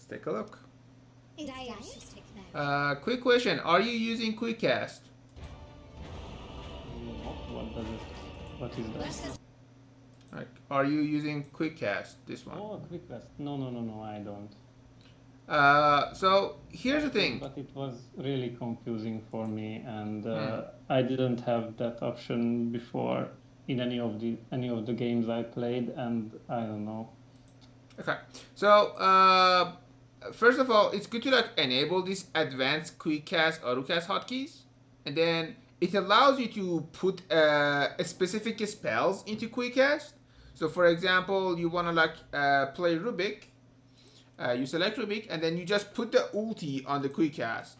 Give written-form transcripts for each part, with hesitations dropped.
Let's take a look. It's dire. Quick question. Are you using Quick Cast? No, what does it? What is that? Like, are you using Quick Cast, this one? Oh, quick quest. No, I don't. So here's the thing. But it was really confusing for me, and Hmm. I didn't have that option before in any of the games I played, and I don't know. Okay. So first of all, it's good to like enable these advanced Quick Cast AutoCast hotkeys, and then it allows you to put specific spells into Quick Cast. So for example, you want to like play Rubick, you select Rubick, and then you just put the ulti on the Quick Cast.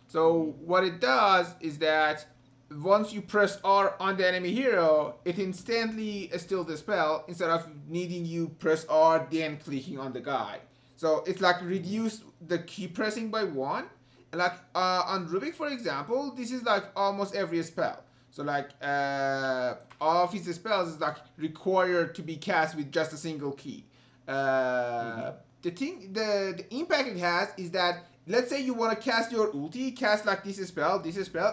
So what it does is that once you press R on the enemy hero, it instantly steals the spell instead of needing you press R then clicking on the guy. So it's like reduce the key pressing by one. And like on Rubick, for example, this is like almost every spell. So like all of his spells is like required to be cast with just a single key. The impact it has is that let's say you want to cast your ulti, cast like this spell,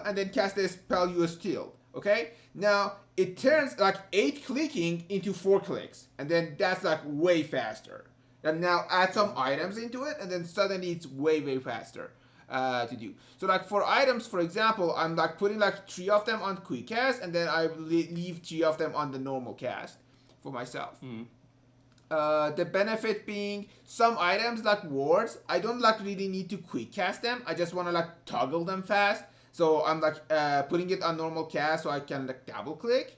and then cast the spell you steal. Okay? Now it turns like 8 clicking into 4 clicks, and then that's like way faster. And now add some items into it, and then suddenly it's way faster to do. So like for items, for example, I'm like putting like 3 of them on quick cast, and then I leave 3 of them on the normal cast for myself. The benefit being some items like wards, I don't like really need to quick cast them. I just want to like toggle them fast. So I'm like putting it on normal cast so I can like double click.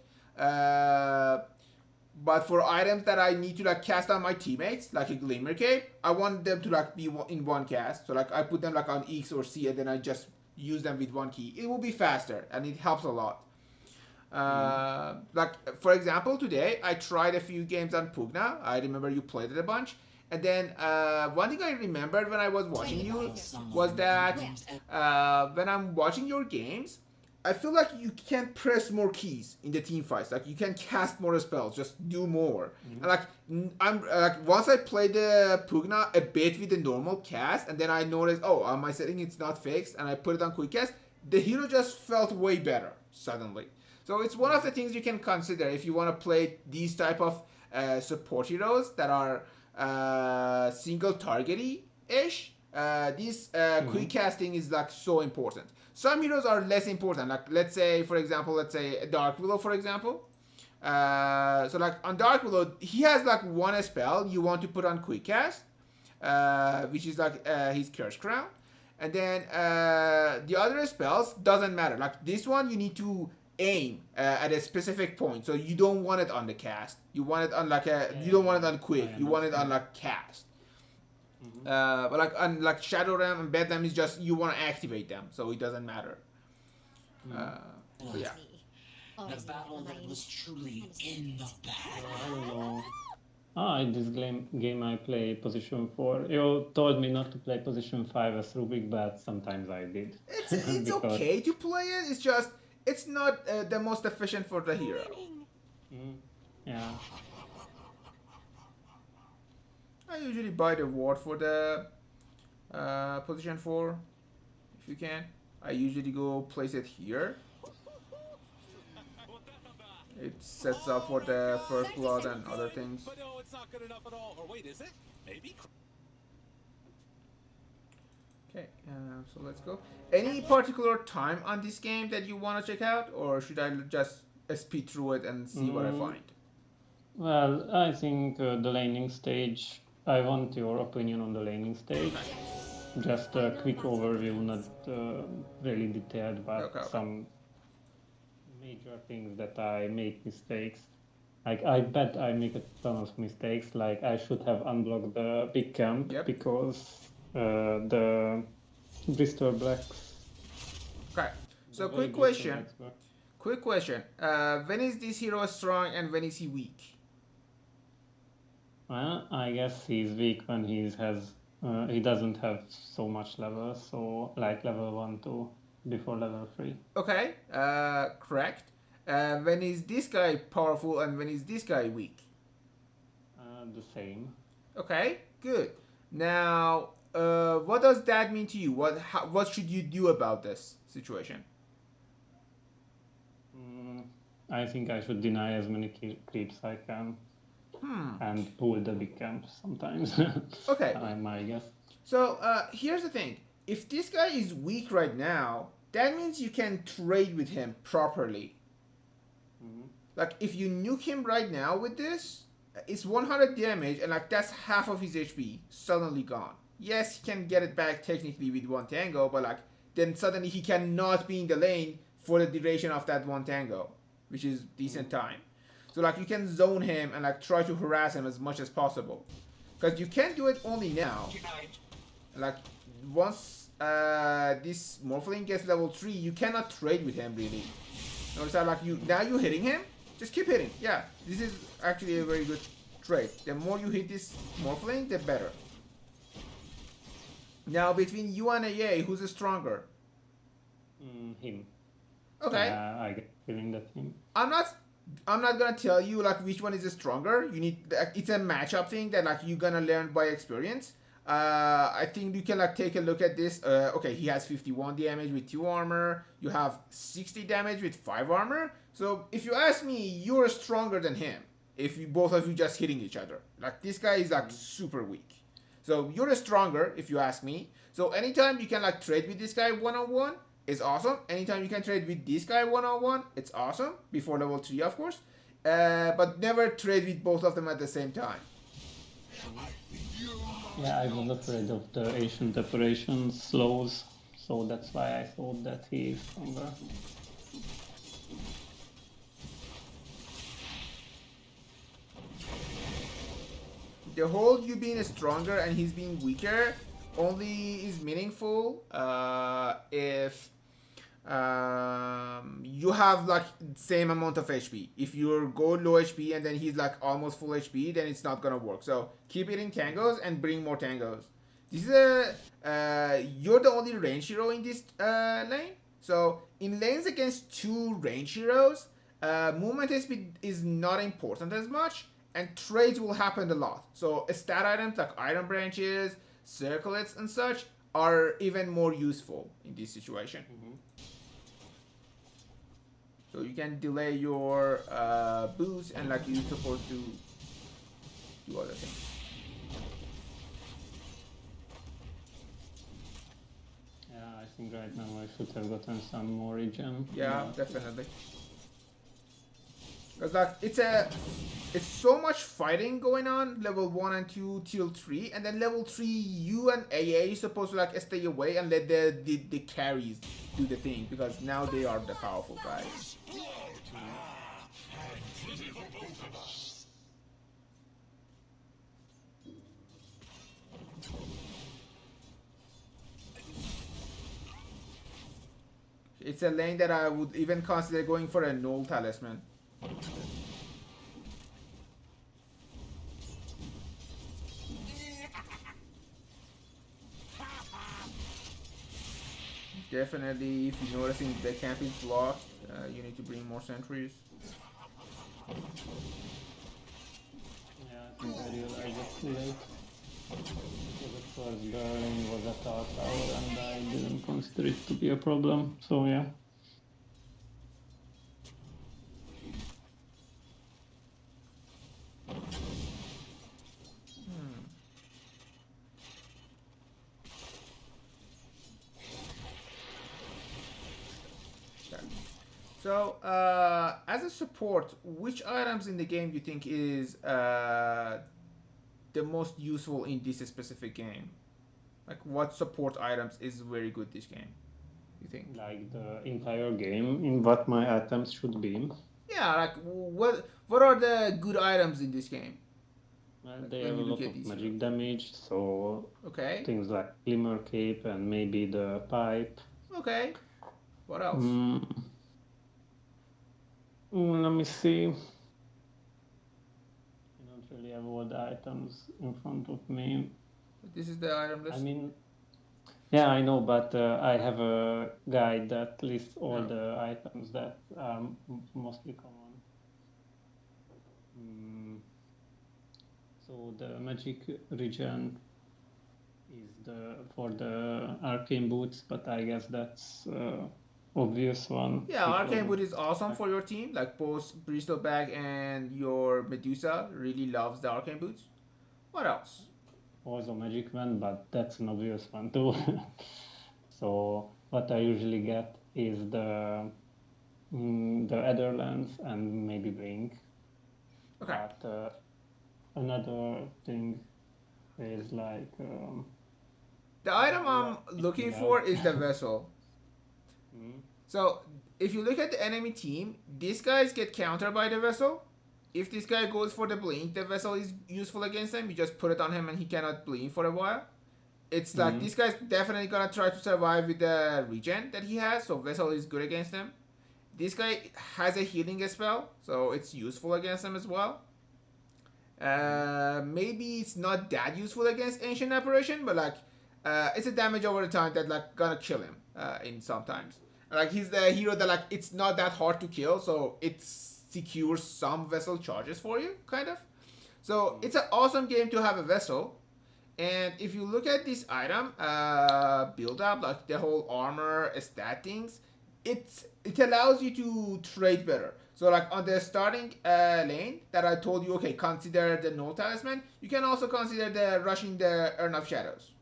But for items that I need to like cast on my teammates, like a Glimmer Cape, I want them to like be in one cast. So like I put them like on X or C, and then I just use them with one key. It will be faster and it helps a lot. Like for example, today I tried a few games on Pugna. I remember you played it a bunch, and then one thing I remembered when I was watching you was that when I'm watching your games, I feel like you can press more keys in the team fights. Like you can cast more spells, just do more. And like I'm like once I played the Pugna a bit with the normal cast, and then I noticed, oh, on my setting it's not fixed, and I put it on quick cast. The hero just felt way better suddenly. So it's one of the things you can consider if you want to play these type of support heroes that are single targety ish. This quick casting is like so important. Some heroes are less important. Like let's say, for example, let's say Dark Willow, for example. So like on Dark Willow, he has like one spell you want to put on quick cast, which is like his Curse Crown, and then the other spells doesn't matter. Like this one, you need to aim at a specific point. So you don't want it on the cast. You want it on like a. You don't want it on quick. You want it on like cast. But like on like Shadow Realm and Bedlam is just you want to activate them, so it doesn't matter. So yeah. The battle that was truly in the bag. I don't know. In this game I play position 4. You told me not to play position 5 as Rubick, but sometimes I did. It's Because okay to play it. It's just it's not the most efficient for the hero. yeah. I usually buy the ward for the position 4 if you can. I usually go place it here. It sets up for the first blood and other things. But no, it's not good enough at all. Or wait, is it? Maybe. Okay, so let's go. Any particular time on this game that you want to check out, or should I just speed through it and see what I find? Well, I think the laning stage. I want your opinion on the laning stage. Just a quick overview, not really detailed, but Okay. some major things that I make mistakes. Like I bet I make a ton of mistakes. Like I should have unblocked the big camp because the Bristol Blacks. Okay. So very quick Bristol question. Blacks were- Quick question. When is this hero strong and when is he weak? Well, I guess he's weak when he doesn't have so much level, so like level 1, 2 before level 3. Okay. Correct. When is this guy powerful and when is this guy weak? The same. Okay. Good. Now, what does that mean to you? What should you do about this situation? Mm, I think I should deny as many creeps I can Hmm. and pull the big camp sometimes. Okay. I my guess. So here's the thing. If this guy is weak right now, that means you can trade with him properly. Mm-hmm. Like if you nuke him right now with this, it's 100 damage and like that's half of his HP suddenly gone. Yes, he can get it back technically with one tango, but like then suddenly he cannot be in the lane for the duration of that one tango, which is decent time. So like you can zone him and like try to harass him as much as possible. Because you can do it only now. Like once this Morphling gets level 3, you cannot trade with him really. Notice how like you now you're hitting him, just keep hitting. Yeah, this is actually a very good trade. The more you hit this Morphling, the better. Now between you and AA, who's stronger? Him. Okay. I get the feeling that him. I'm not I'm not gonna tell you like which one is stronger. You need it's a matchup thing that like you're gonna learn by experience. I think you can like take a look at this. Okay, he has 51 damage with 2 armor. You have 60 damage with 5 armor. So if you ask me, you're stronger than him. If you both of you just hitting each other, like this guy is like super weak. So you're stronger if you ask me. So anytime you can like trade with this guy one on one, is awesome. Anytime you can trade with this guy one on one, it's awesome. Before level 3, of course. But never trade with both of them at the same time. Yeah, I was afraid of the ancient operations slows, so that's why I thought that he is stronger. The whole you being stronger and he's being weaker only is meaningful if you have like same amount of HP. If you're go low HP and then he's like almost full HP, then it's not gonna work. So keep hitting tangos and bring more tangos. This is a you're the only range hero in this lane. So in lanes against 2 range heroes, movement speed is not important as much, and trades will happen a lot. So stat items like iron branches, circlets, and such are even more useful in this situation. So you can delay your boost and like you're supposed to do other things. Yeah, I think right now I should have gotten some more regen. Yeah, definitely. Because like it's so much fighting going on level 1 and 2 till 3, and then level 3 you and AA is supposed to like stay away and let the carries do the thing, because now they are the powerful guys. It's a lane that I would even consider going for a null talisman. Definitely, if you're noticing the camp is blocked, you need to bring more sentries. Yeah, I think I realized it too late. Because at first the lane was at our tower and I didn't consider it to be a problem, so yeah. So, as a support, which items in the game do you think is the most useful in this specific game? Like, what support items is very good this game, you think? Like the entire game, in what my items should be. Yeah, like, what are the good items in this game? Like, They when have a you look lot at of these magic heroes. damage, so Okay, things like Glimmer Cape and maybe the pipe. okay. What else? Let me see. I don't really have all the items in front of me. This is the item I list. mean, yeah, I know, but I have a guide that lists all Yeah. the items that are mostly common. So the magic regen the arcane boots, but I guess that's obvious one Yeah, Arcane because Boot is awesome for your team. Like both Bristleback and your Medusa really loves the Arcane Boots. What else? also Magic Wand, but that's an obvious one too. So what I usually get is the Etherlands and maybe Blink. Okay. But another thing is like The item you I'm are looking missing for out. is the Vessel. Mm, So if you look at the enemy team, these guys get countered by the Vessel. If this guy goes for the blink, the Vessel is useful against him. You just put it on him and he cannot blink for a while. It's like mm, this guy's definitely gonna try to survive with the regen that he has, so Vessel is good against him. This guy has a healing spell, so it's useful against him as well. mm, Maybe it's not that useful against Ancient Apparition, but like it's a damage over the time that like gonna kill him in sometimes. Like he's the hero that like it's not that hard to kill, so it secures some vessel charges for you, kind of. So mm. it's an awesome game to have a vessel. And if you look at this item build up, like the whole armor stat things, it allows you to trade better. So like on the starting lane that I told you, okay, consider the no talisman. You can also consider the rushing the Urn of Shadows.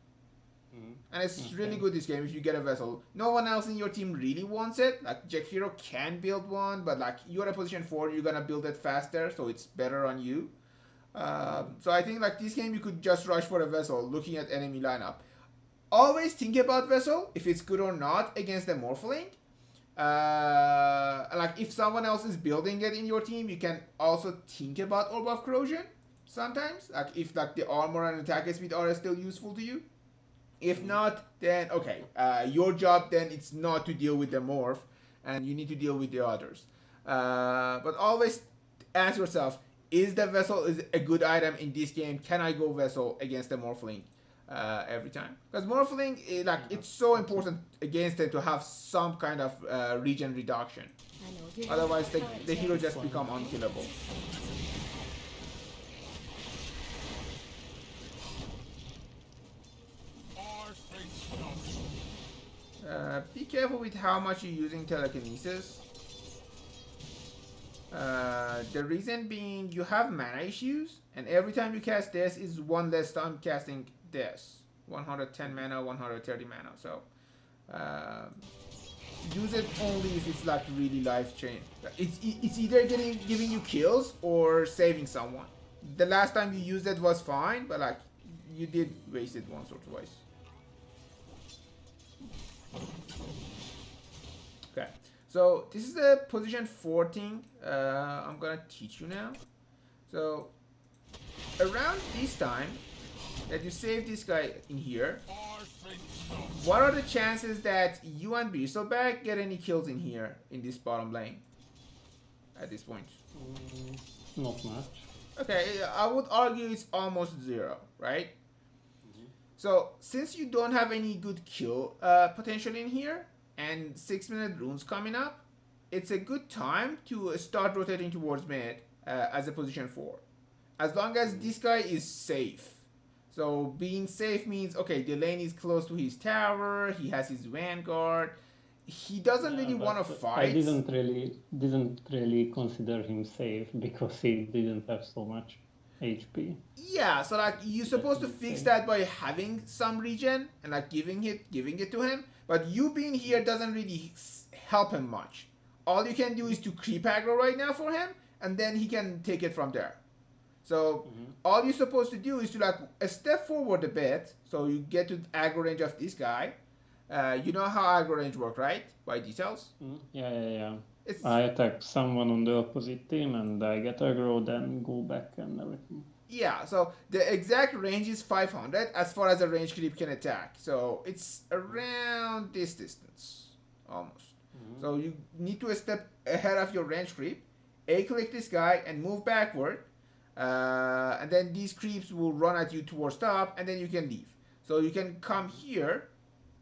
Mm. And it's really Okay. good this game if you get a vessel. No one else in your team really wants it. Like Jack Hero can build one, but like you're a position 4, you're gonna build it faster, so it's better on you. Mm. So I think like this game you could just rush for a vessel looking at enemy lineup. Always think about vessel if it's good or not against the Morphling. Like if someone else is building it in your team, you can also think about Orb of Corrosion sometimes. Like if like the armor and attack speed are still useful to you. If Mm. not, then okay, your job then it's not to deal with the morph, and you need to deal with the others. But always ask yourself: is the vessel is a good item in this game? Can I go vessel against the morphling every time? Because morphling, like Yeah, it's so absolutely. important against it to have some kind of regen reduction. Otherwise, the hero just become unkillable. Be careful with how much you're using telekinesis. The reason being you have mana issues, and every time you cast this is one less time casting this. 110 mana, 130 mana. So use it only if it's like really life change. It's either giving you kills or saving someone. The last time you used it was fine, but like you did waste it once or twice. Okay, so this is the position 4 thing I'm gonna teach you now. So around this time that you save this guy in here, what are the chances that you and Bristleback get any kills in here in this bottom lane at this point? Mm, not much. Okay, I would argue it's almost zero, right? Mhm. So since you don't have any good kill potential in here, and 6-minute runes coming up, it's a good time to start rotating towards mid as a position 4. As long as Mm. this guy is safe. So being safe means, okay, the lane is close to his tower, he has his vanguard, he doesn't Yeah, really want to but I fight. didn't really consider him safe because he didn't have so much HP. Yeah, so like you're Let supposed to me fix say. that by having some regen and like giving it to him. But you being here doesn't really help him much. All you can do is to creep aggro right now for him, and then he can take it from there. So Mm-hmm. all you're supposed to do is to like a step forward a bit, so you get to aggro range of this guy. You know how aggro range work, right? By details. Mm, yeah, yeah, yeah. It's I attack someone on the opposite team and I get aggro, then go back and everything. Yeah, so the exact range is 500 as far as a range creep can attack. So it's around this distance, almost. Mm-hmm. So you need to step ahead of your range creep, A-click this guy and move backward. And then these creeps will run at you towards top and then you can leave. So you can come here,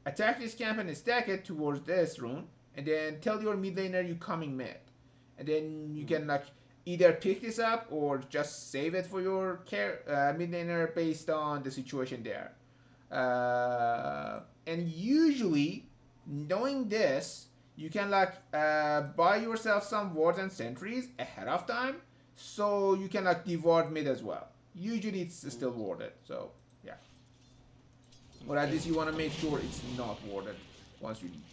attack this camp and stack it towards this rune, and then tell your mid laner you coming mid. And then you Mm-hmm. can like either pick this up or just save it for your mid laner based on the situation there. And usually, knowing this, you can like buy yourself some wards and sentries ahead of time, so you can like de-ward mid as well. Usually, it's still warded. So yeah, or at least you want to make sure it's not warded once you leave.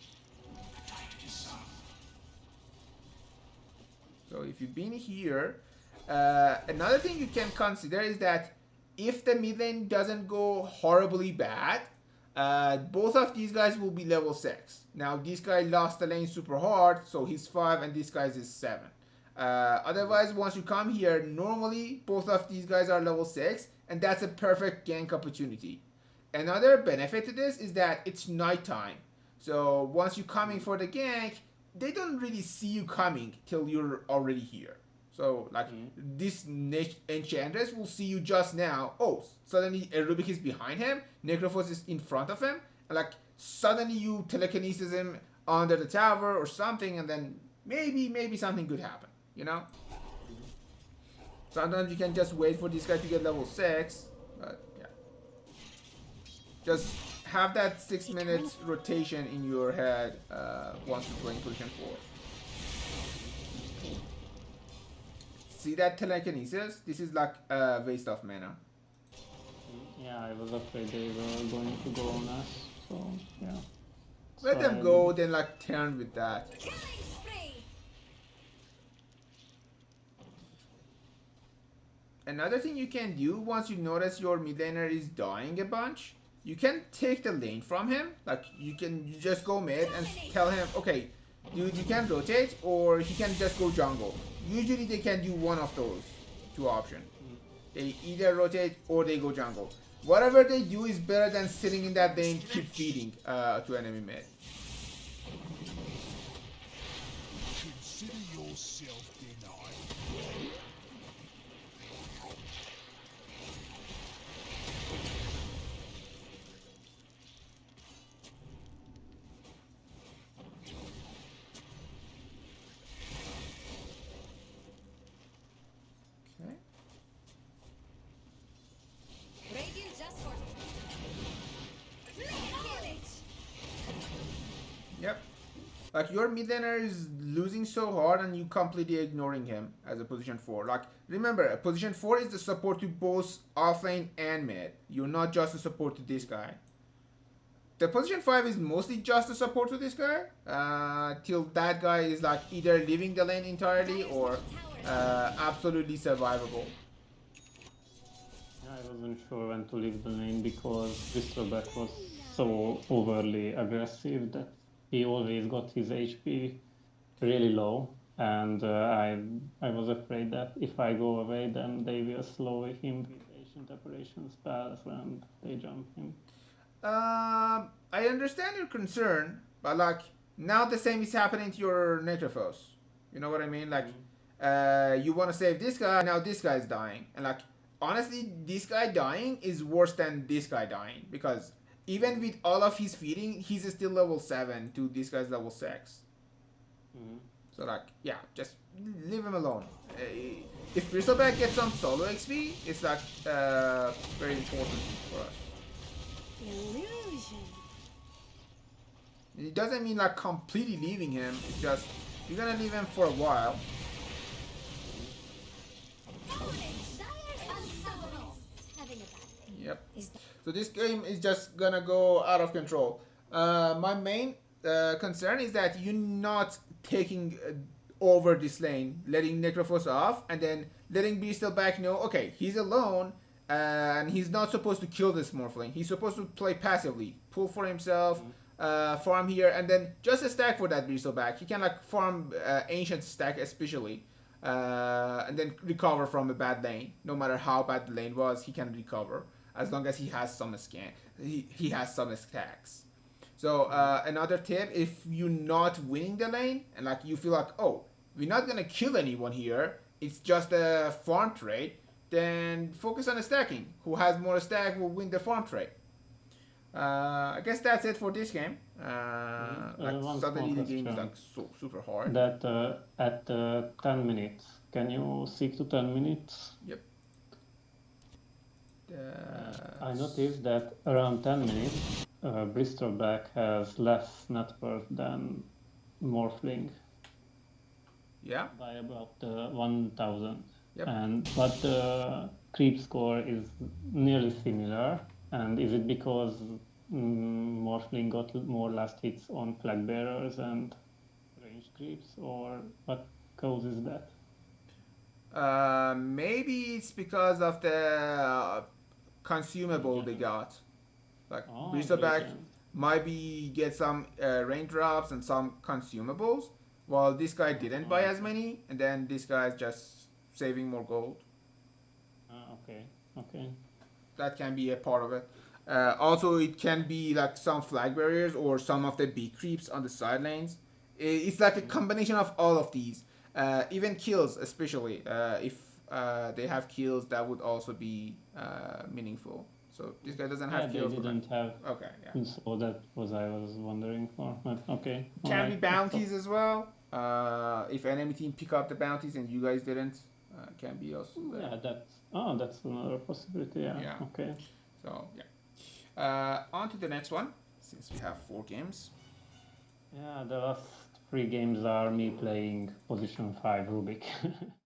So if you've been here, another thing you can consider is that if the mid lane doesn't go horribly bad, both of these guys will be level 6. Now this guy lost the lane super hard, so he's 5 and this guy's is 7. Otherwise, once you come here, normally both of these guys are level 6, and that's a perfect gank opportunity. Another benefit to this is that it's nighttime. So once you're coming for the gank, they don't really see you coming till you're already here. So like this enchantress will see you just now. Oh, suddenly a Rubick is behind him, Necrophos is in front of him, and like suddenly you telekinesis him under the tower or something, and then maybe something could happen. You know. Sometimes you can just wait for this guy to get level 6, but yeah. Just have that 6 minutes rotation in your head once you're playing position 4. See that telekinesis? This is like a waste of mana. Yeah, I was afraid they were going to go on us, so yeah. Let them go, then like turn with that. Another thing you can do once you notice your mid laner is dying a bunch, you can take the lane from him. Like you just go mid and tell him, okay, dude, you can rotate or he can just go jungle. Usually they can do one of those two options. They either rotate or they go jungle. Whatever they do is better than sitting in that lane, keep feeding to enemy mid. Consider yourself denied. Yep. Like your mid laner is losing so hard and you completely ignoring him as a position 4. Like remember, a position 4 is the support to both offlane and mid. You're not just a support to this guy. The position 5 is mostly just a support to this guy. Till that guy is like either leaving the lane entirely or absolutely survivable. I wasn't sure when to leave the lane because Rubick was so overly aggressive that he always got his HP really low, and I was afraid that if I go away, then they will slow him with ancient apparition spells and they jump him. I understand your concern, but like now the same is happening to your Necrophos. You know what I mean? Like you want to save this guy, now this guy's dying, and like honestly, this guy dying is worse than this guy dying because even with all of his feeding, he's still level 7 to this guy's level 6. So like, yeah, just leave him alone. If Bristleback gets some solo XP, it's like very important for us. Illusion. It doesn't mean like completely leaving him, it's just you're gonna leave him for a while. Yep. So this game is just gonna go out of control. My main concern is that you're not taking over this lane, letting Necrophos off, and then letting Bristleback know, okay, he's alone, and he's not supposed to kill this Morphling. He's supposed to play passively, pull for himself, farm here, and then just a stack for that Bristleback. He can like farm Ancient stack especially, and then recover from a bad lane. No matter how bad the lane was, he can recover as long as he has some scan. He has some stacks. So another tip: if you're not winning the lane and like you feel like, oh, we're not gonna kill anyone here, it's just a farm trade, then focus on stacking. Who has more stack will win the farm trade. I guess that's it for this game. Like suddenly the game is like so super hard. That at 10 minutes, can you seek to 10 minutes? Yep. I noticed that around 10 minutes, Bristleback has less net worth than Morphling. Yeah. By about 1000. Yep. But the creep score is nearly similar. And is it because Morphling got more last hits on flag bearers and range creeps, or what causes that? Maybe it's because of the consumable they got. Like Bristleback Regen. might be get some raindrops and some consumables, while this guy didn't buy as many, and then this guy's just saving more gold. Okay. That can be a part of it. Also, it can be like some flag barriers or some of the big creeps on the side lanes. It's like a combination of all of these. Even kills, especially if they have kills, that would also be meaningful. So this guy doesn't have They kills. didn't have. Okay, yeah. So that was I was wondering for. But okay. Can be bounties as well. If enemy team pick up the bounties and you guys didn't, can be also there. Yeah, that's another possibility. Yeah. Okay. So yeah. On to the next one, since we have 4 games. Yeah, the last 3 games are me playing position 5 Rubick.